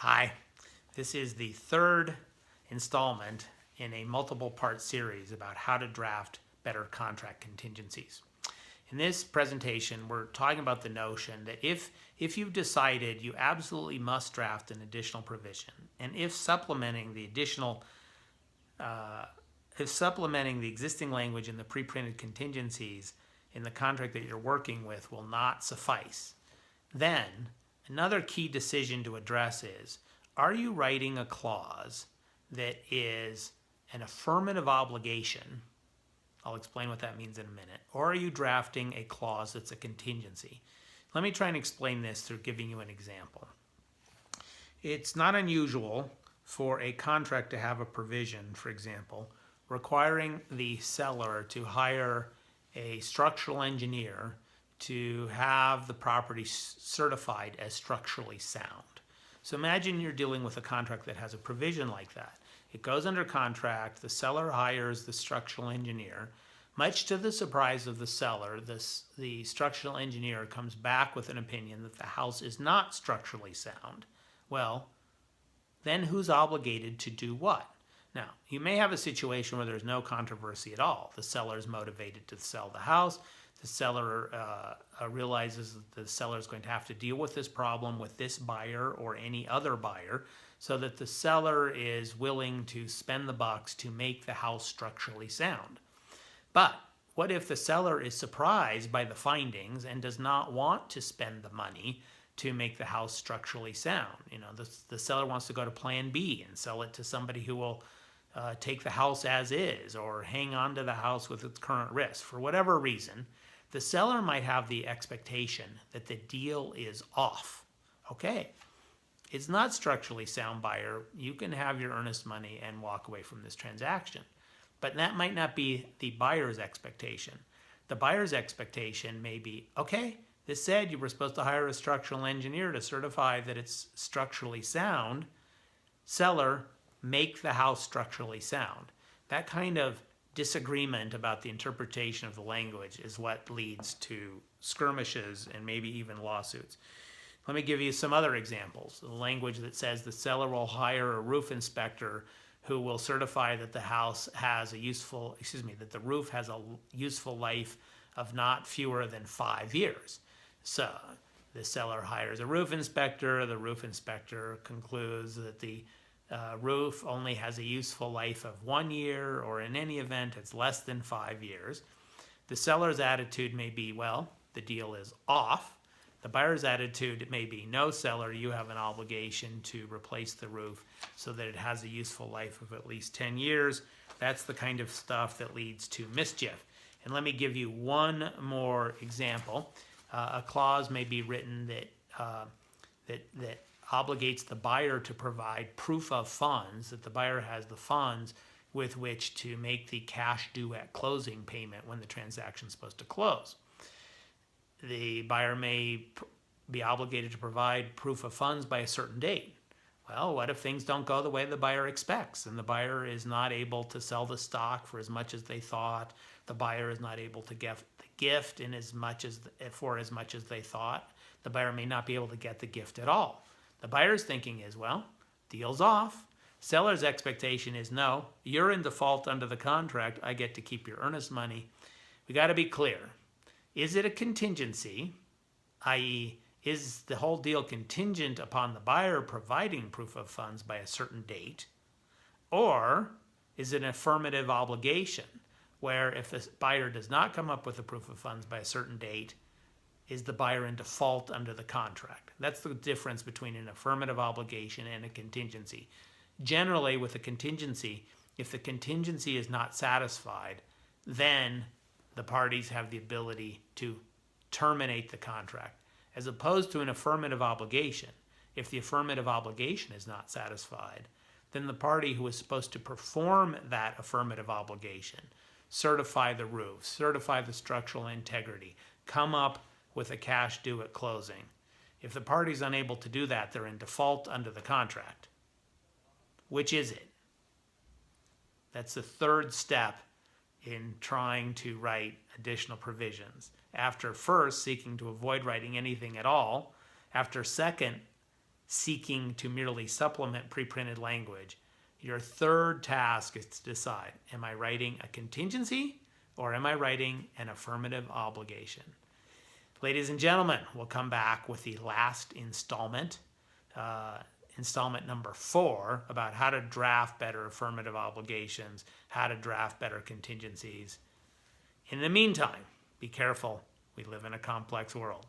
Hi, this is the third installment in a multiple part series about how to draft better contract contingencies. In this presentation, we're talking about the notion that if you've decided you absolutely must draft an additional provision, and if supplementing the existing language in the pre-printed contingencies in the contract that you're working with will not suffice, then another key decision to address is, are you writing a clause that is an affirmative obligation? I'll explain what that means in a minute. Or are you drafting a clause that's a contingency? Let me try and explain this through giving you an example. It's not unusual for a contract to have a provision, for example, requiring the seller to hire a structural engineer to have the property certified as structurally sound. So imagine you're dealing with a contract that has a provision like that. It goes under contract, the seller hires the structural engineer. Much to the surprise of the seller, the structural engineer comes back with an opinion that the house is not structurally sound. Well, then who's obligated to do what? Now, you may have a situation where there's no controversy at all. The seller is motivated to sell the house. The seller realizes that the seller is going to have to deal with this problem with this buyer or any other buyer, so that the seller is willing to spend the bucks to make the house structurally sound. But what if the seller is surprised by the findings and does not want to spend the money to make the house structurally sound? You know, the seller wants to go to plan B and sell it to somebody who will take the house as is or hang on to the house with its current risk. For whatever reason, the seller might have the expectation that the deal is off. Okay, it's not structurally sound, buyer. You can have your earnest money and walk away from this transaction. But that might not be the buyer's expectation. The buyer's expectation may be, okay, this said you were supposed to hire a structural engineer to certify that it's structurally sound. Seller, make the house structurally sound. That kind of disagreement about the interpretation of the language is what leads to skirmishes and maybe even lawsuits. Let me give you some other examples. The language that says the seller will hire a roof inspector who will certify that the house has that the roof has a useful life of not fewer than 5 years. So the seller hires a roof inspector. The roof inspector concludes that the roof only has a useful life of 1 year, or in any event, it's less than 5 years. The seller's attitude may be, well, the deal is off. The buyer's attitude may be, no, seller, you have an obligation to replace the roof so that it has a useful life of at least 10 years. That's the kind of stuff that leads to mischief. And let me give you one more example. A clause may be written that obligates the buyer to provide proof of funds, that the buyer has the funds with which to make the cash due at closing payment when the transaction is supposed to close. The buyer may be obligated to provide proof of funds by a certain date. Well, what if things don't go the way the buyer expects and the buyer is not able to sell the stock for as much as they thought? The buyer is not able to get the gift for as much as they thought. The buyer may not be able to get the gift at all. The buyer's thinking is, well, deal's off. Seller's expectation is, no, you're in default under the contract. I get to keep your earnest money. We got to be clear. Is it a contingency, i.e., is the whole deal contingent upon the buyer providing proof of funds by a certain date? Or is it an affirmative obligation where if the buyer does not come up with a proof of funds by a certain date, is the buyer in default under the contract? That's the difference between an affirmative obligation and a contingency. Generally, with a contingency, if the contingency is not satisfied, then the parties have the ability to terminate the contract, as opposed to an affirmative obligation. If the affirmative obligation is not satisfied, then the party who is supposed to perform that affirmative obligation, certify the roof, certify the structural integrity, come up with a cash due at closing. If the party's unable to do that, they're in default under the contract. Which is it? That's the third step in trying to write additional provisions. After first seeking to avoid writing anything at all, after second seeking to merely supplement pre-printed language, your third task is to decide, am I writing a contingency or am I writing an affirmative obligation? Ladies and gentlemen, we'll come back with the last installment, installment number 4, about how to draft better affirmative obligations, how to draft better contingencies. In the meantime, be careful. We live in a complex world.